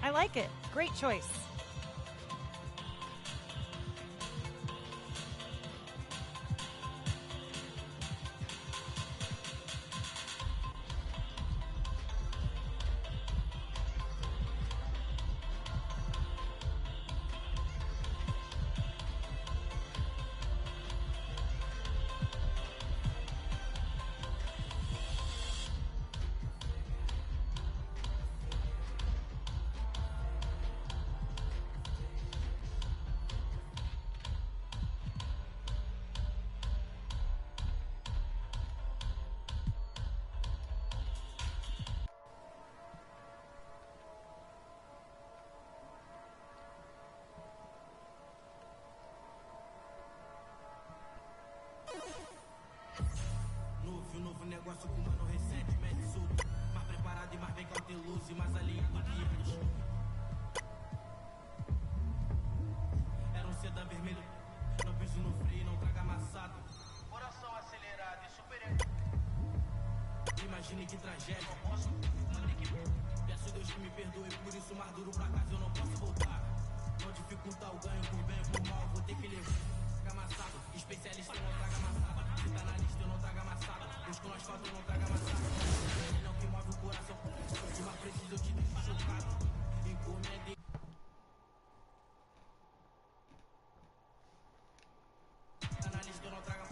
I like it. Great choice. Negócio com mano recente, médio solto, mais preparado e mais bem cauteloso e mais alinhado que eles. Era um sedã vermelho, não piso no freio, não traga amassado. Coração acelerado e super. Imagine que tragédia. Peço Deus que me perdoe, por isso mais duro pra casa eu não posso voltar. Não dificultar o ganho por bem ou por mal, vou ter que levar. Amassado, especialista eu não traga amassado. Se tá na lista eu não trago amassado. Busco no asfalto eu não trago amassado. Ele não que move o coração. Se mais preciso eu te deixo chocado. Encomendei. Tá na lista eu não trago.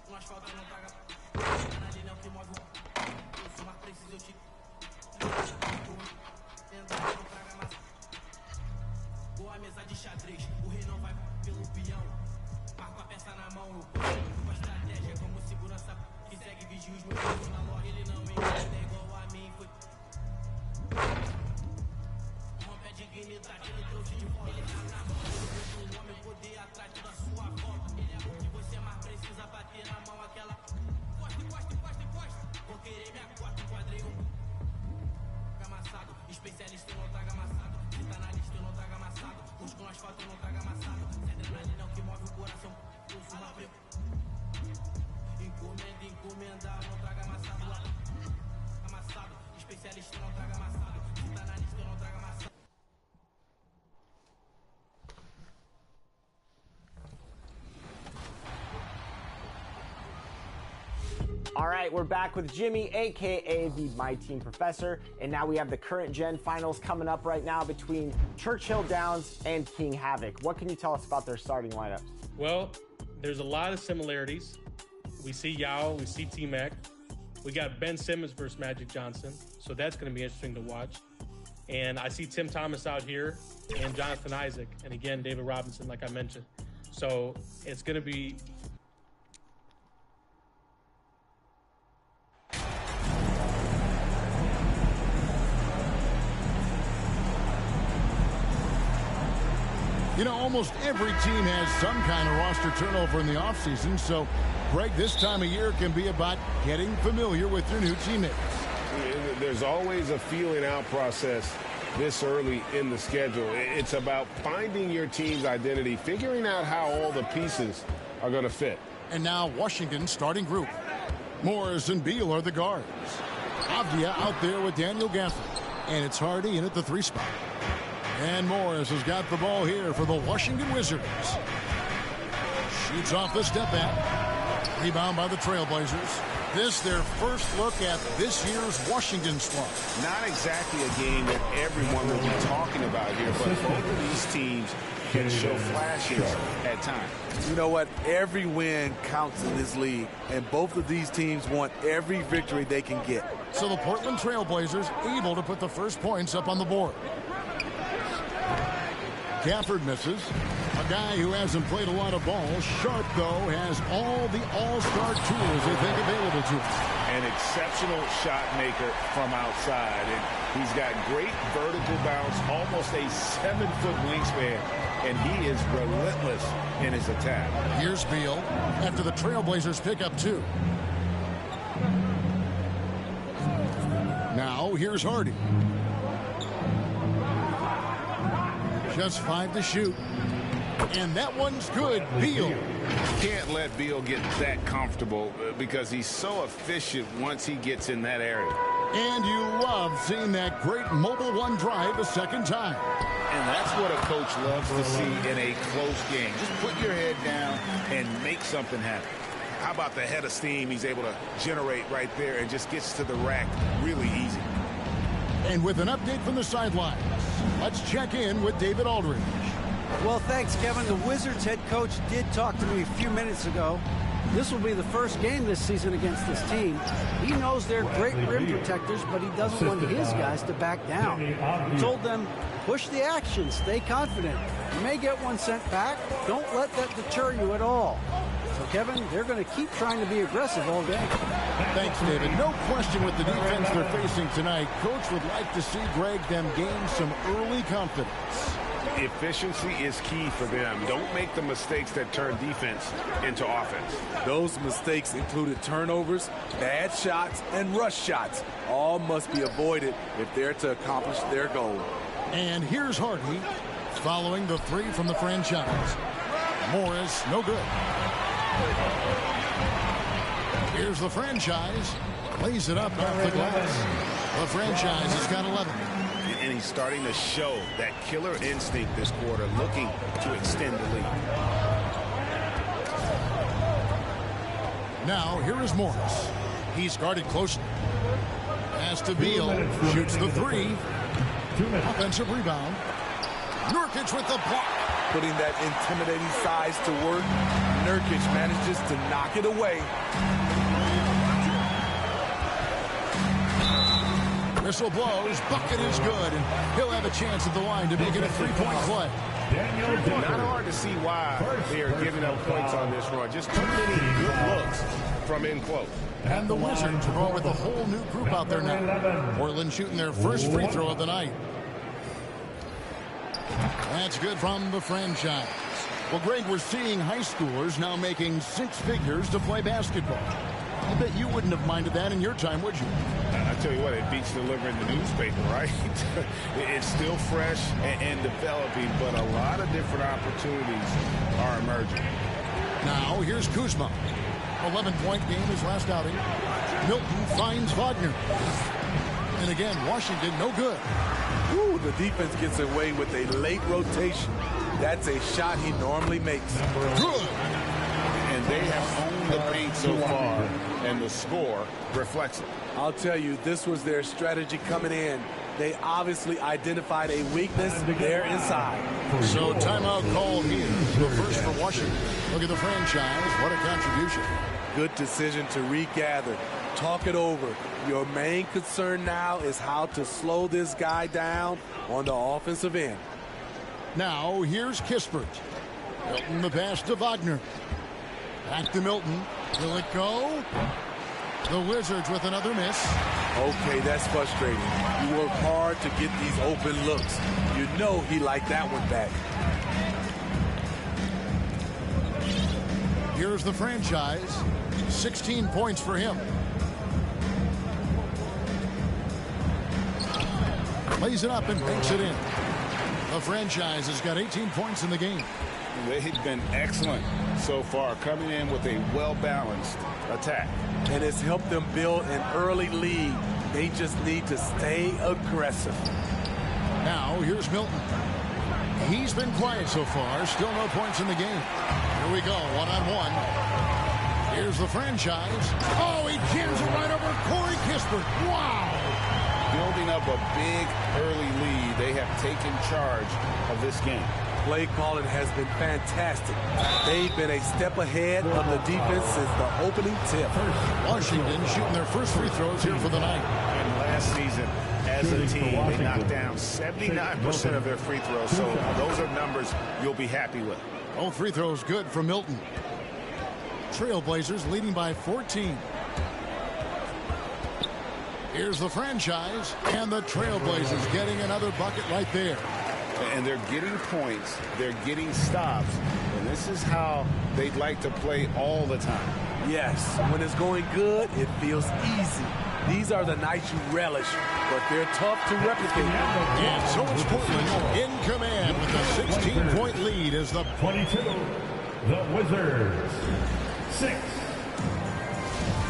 No asfalto eu não trago. Tá na linha que move o. Se mais preciso eu te. Entrar eu não trago amassado. Boa mesa de xadrez. O rei não vai pelo peão. Marco a peça na mão, eu com a estratégia como segurança que segue vigio os meus filhos na loja. Ele não entende, é igual a mim, foi. Rompe a dignidade, ele trouxe de volta. Ele tá na mão, ele um homem poder atrás da sua volta. Ele é o que você mais precisa bater na mão, aquela. Costa. Vou querer minha cota, enquadrei amassado, especialista eu não trago amassado. Se tá na lista eu não trago amassado. Busco no asfalto eu não trago amassado. Se adrenalina é o que move o coração. Eu sou uma pre... Encomendar, não traga amassado lá. Amassado, especialista eu não trago amassado. Se tá na lista eu não trago amassado. All right, we're back with Jimmy, aka the My Team Professor, and now we have the current gen finals coming up right now between Churchill Downs and King Havoc. What can you tell us about their starting lineups? Well, there's a lot of similarities. We see Yao, we see T-Mac. We got Ben Simmons versus Magic Johnson, so that's going to be interesting to watch. And I see Tim Thomas out here and Jonathan Isaac, and again, David Robinson, like I mentioned. So it's going to be... You know, almost every team has some kind of roster turnover in the offseason, so, Greg, this time of year can be about getting familiar with your new teammates. There's always a feeling out process this early in the schedule. It's about finding your team's identity, figuring out how all the pieces are going to fit. And now Washington's starting group. Morris and Beal are the guards. Avdia out there with Daniel Gafford. And it's Hardy in at the 3 spot. And Morris has got the ball here for the Washington Wizards. Shoots off the step back. Rebound by the Trailblazers. This their first look at this year's Washington squad. Not exactly a game that everyone will be talking about here, but both of these teams can show flashes at times. You know what? Every win counts in this league, and both of these teams want every victory they can get. So the Portland Trailblazers able to put the first points up on the board. Gafford misses. A guy who hasn't played a lot of ball. Sharp, though, has all the all-star tools they think available to him. An exceptional shot maker from outside. And he's got great vertical bounce, almost a 7-foot wingspan, and he is relentless in his attack. Here's Beal after the Trailblazers pick up 2. Now, here's Hardy. Just 5 to shoot. And that one's good. Beal. Can't let Beal get that comfortable because he's so efficient once he gets in that area. And you love seeing that great mobile one drive a second time. And that's what a coach loves to see in a close game. Just put your head down and make something happen. How about the head of steam he's able to generate right there and just gets to the rack really easy. And with an update from the sidelines, let's check in with David Aldridge. Well, thanks, Kevin. The Wizards head coach did talk to me a few minutes ago. This will be the first game this season against this team. He knows they're great rim protectors, but he doesn't want his guys to back down. He told them, push the action, stay confident. You may get one sent back. Don't let that deter you at all. So, Kevin, they're going to keep trying to be aggressive all day. Thanks, David. No question with the defense they're facing tonight. Coach would like to see Greg them gain some early confidence. Efficiency is key for them. Don't make the mistakes that turn defense into offense. Those mistakes included turnovers, bad shots, and rush shots. All must be avoided if they're to accomplish their goal. And here's Hardy following the three from the franchise. Morris, no good. Here's the franchise. Lays it up off the glass. The franchise has got 11. And he's starting to show that killer instinct this quarter, looking to extend the lead. Now, here is Morris. He's guarded closely. Pass to Beal. Shoots the three. Offensive rebound. Nurkic with the block. Putting that intimidating size to work, Nurkic manages to knock it away. Whistle blows, bucket is good, and he'll have a chance at the line to make it a three-point play. Not hard to see why they are giving up points on this run. Just too many good looks from in close. And the Wizards roll with a whole new group out there now. Portland shooting their first free throw of the night. That's good from the franchise. Well, Greg, we're seeing high schoolers now making six figures to play basketball. I bet you wouldn't have minded that in your time, would you? I tell you what, it beats delivering the newspaper, right? It's still fresh and developing, but a lot of different opportunities are emerging. Now, here's Kuzma. 11-point game his last outing. Milton finds Wagner. And again, Washington, no good. Ooh, the defense gets away with a late rotation. That's a shot he normally makes. Good. And they have owned the paint so far, and the score reflects it. I'll tell you, this was their strategy coming in. They obviously identified a weakness there inside. So timeout call here. The first for Washington. Look at the franchise. What a contribution. Good decision to regather. Talk it over. Your main concern now is how to slow this guy down on the offensive end. Now, here's Kispert. Milton the pass to Wagner. Back to Milton. Will it go? The Wizards with another miss. Okay, that's frustrating. You work hard to get these open looks. You know he liked that one back. Here's the franchise. 16 points for him. Lays it up and banks it in. The franchise has got 18 points in the game. They've been excellent so far, coming in with a well-balanced attack. And it's helped them build an early lead. They just need to stay aggressive. Now, here's Milton. He's been quiet so far. Still no points in the game. Here we go, one-on-one. Here's the franchise. Oh, he jams it right over Corey Kispert. Wow! Building up a big early lead, they have taken charge of this game. Play calling has been fantastic. They've been a step ahead of the defense since the opening tip. Washington shooting their first free throws here for the night. And last season, as a team, they knocked down 79% of their free throws. So those are numbers you'll be happy with. All free throws good from Milton. Trailblazers leading by 14. Here's the franchise, and the Trailblazers getting another bucket right there. And they're getting points, they're getting stops, and this is how they'd like to play all the time. Yes, when it's going good, it feels easy. These are the nights you relish, but they're tough to replicate. And so it's Portland in command with a 16-point lead as the 22, the Wizards, 6.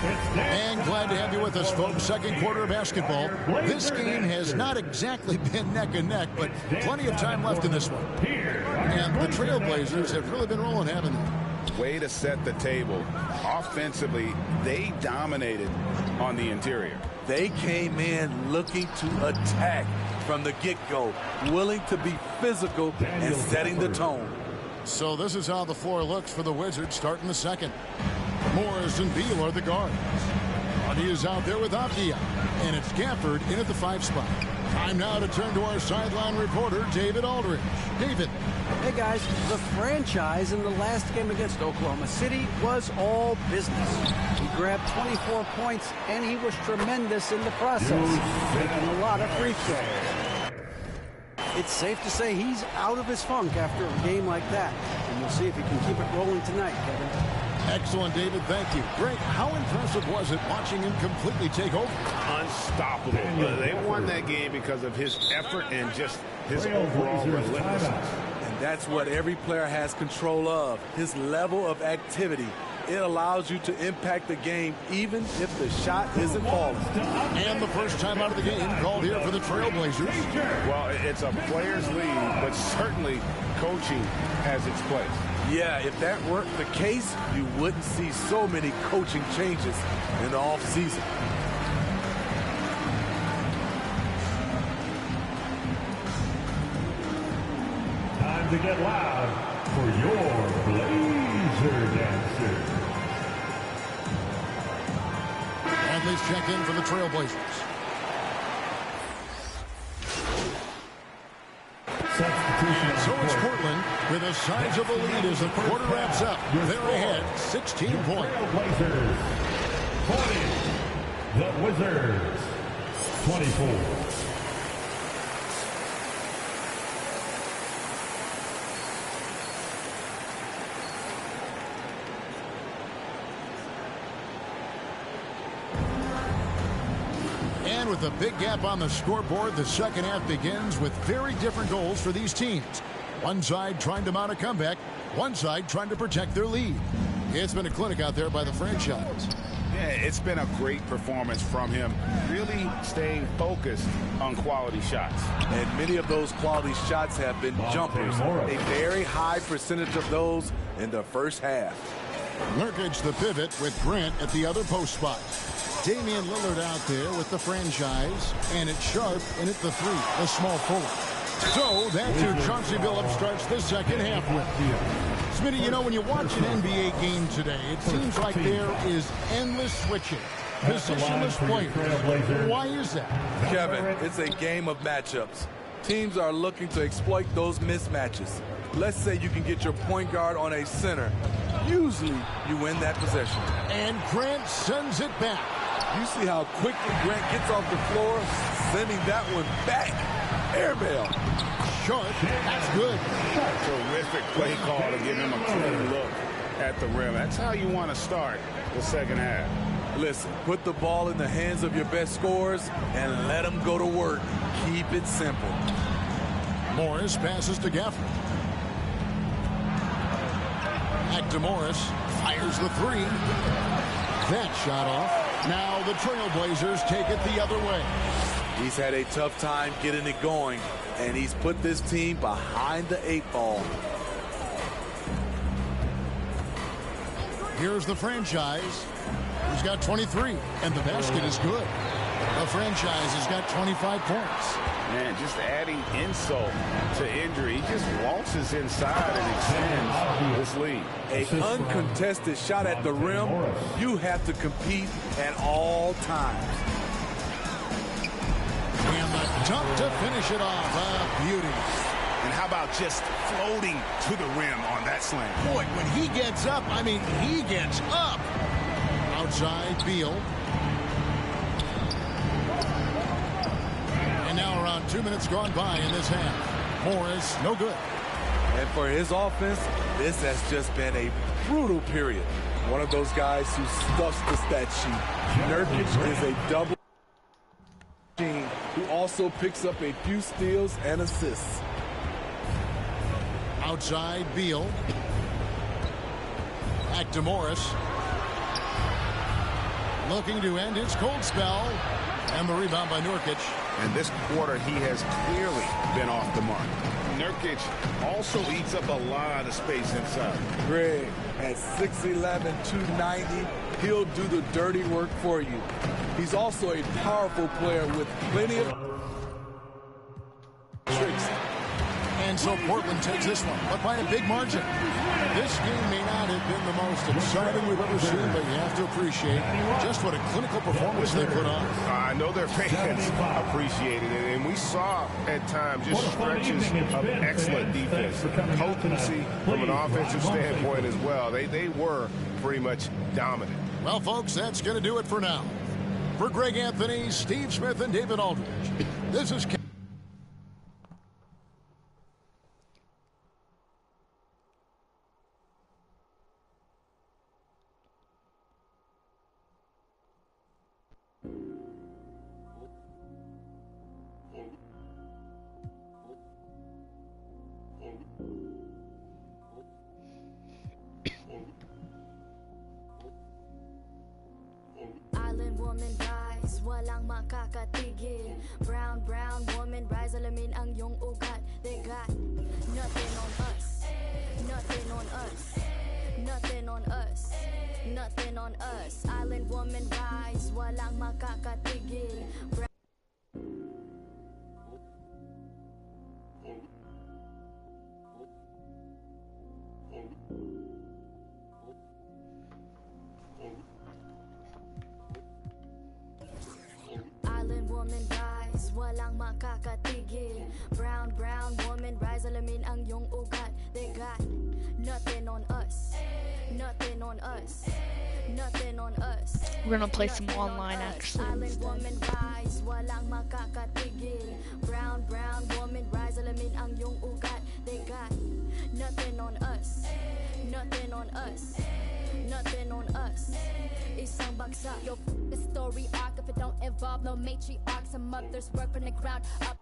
And glad to have you with us, folks. Second quarter of basketball. This game has not exactly been neck and neck, but plenty of time left in this one. And the Trailblazers have really been rolling, haven't they? Way to set the table. Offensively, they dominated on the interior. They came in looking to attack from the get-go, willing to be physical and setting the tone. So this is how the floor looks for the Wizards starting the second. Morris and Beal are the guards. Money is out there with Avdia, and it's Gafford in at the 5 spot. Time now to turn to our sideline reporter, David Aldridge. David. Hey, guys, the franchise in the last game against Oklahoma City was all business. He grabbed 24 points, and he was tremendous in the process, making a lot of free throws. It's safe to say he's out of his funk after a game like that, and we'll see if he can keep it rolling tonight, Kevin. Excellent, David. Thank you. Greg, how impressive was it watching him completely take over? Unstoppable. They won that game because of his effort and just his overall relentlessness. And that's what every player has control of, his level of activity. It allows you to impact the game even if the shot isn't falling. And the first time out of the game called here for the Trailblazers. Well, it's a player's league, but certainly coaching has its place. Yeah, if that weren't the case, you wouldn't see so many coaching changes in the offseason. Time to get loud for your Blazer Dancer. Athletes check in for the Trailblazers. So it's Portland with a sizable lead as the quarter wraps up. They're ahead, 16 points. Blazers 40, the Wizards 24. And with a big gap on the scoreboard, the second half begins with very different goals for these teams. One side trying to mount a comeback, one side trying to protect their lead. It's been a clinic out there by the franchise. Yeah, it's been a great performance from him, really staying focused on quality shots. And many of those quality shots have been jumpers. A very high percentage of those in the first half. Nurkic the pivot with Grant at the other post spot. Damian Lillard out there with the franchise, and it's Sharp in at the 3, a small forward. So that's who Chauncey Billups starts the second half with. Smitty, you know, when you watch an NBA game today, it seems like there is endless switching, positionless players. Why is that? Kevin, it's a game of matchups. Teams are looking to exploit those mismatches. Let's say you can get your point guard on a center. Usually, you win that possession. And Grant sends it back. You see how quickly Grant gets off the floor, sending that one back. Airmail. Short. That's good. Terrific play call to give him a clean look at the rim. That's how you want to start the second half. Listen, put the ball in the hands of your best scorers and let them go to work. Keep it simple. Morris passes to Gafford. Back to Morris. Fires the 3. That shot off. Now the Trailblazers take it the other way. He's had a tough time getting it going, and he's put this team behind the 8 ball. Here's the franchise. He's got 23, and the basket is good. The franchise has got 25 points. Man, just adding insult to injury. He just waltzes inside and extends this lead. An uncontested shot at the rim, you have to compete at all times. And the dunk to finish it off. A beauty. And how about just floating to the rim on that slam? Boy, when he gets up, I mean, he gets up. Outside, Beal. And now around 2 minutes gone by in this half. Morris, no good. And for his offense, this has just been a brutal period. One of those guys who stuffs the stat sheet. Nurkic is a double team who also picks up a few steals and assists. Outside, Beal. Back to Morris. looking to end his cold spell. And the rebound by Nurkic. And this quarter, he has clearly been off the mark. Nurkic also eats up a lot of space inside. Greg, at 6'11", 290, he'll do the dirty work for you. He's also a powerful player with plenty of tricks. And so Portland takes this one, but by a big margin. This game may not have been the most exciting we've ever seen, but you have to appreciate just what a clinical performance they put on. I know their fans appreciated it, and we saw at times just stretches of excellent defense, potency from an offensive standpoint as well. They were pretty much dominant. Well, folks, that's going to do it for now. For Greg Anthony, Steve Smith, and David Aldridge, this is Island woman rise, walang makakatigil. Brown woman rise, alamin ang iyong ugat. They got nothing on us, nothing on us, nothing on us, nothing on us. Island woman rise, walang makakatigil. Island woman rise, walang makakatigil. Brown woman rise, alamin ang iyong ugat. They got nothing on us, nothing on us, nothing on us. We're gonna play some online actually. Island woman rise, walang makakatigil. Brown woman rise, alamin ang iyong ugat. They got nothing on us, nothing on us, nothing on us. Isang bagsak. Your story arc, if it don't involve no matriarch, some mothers work from the ground up.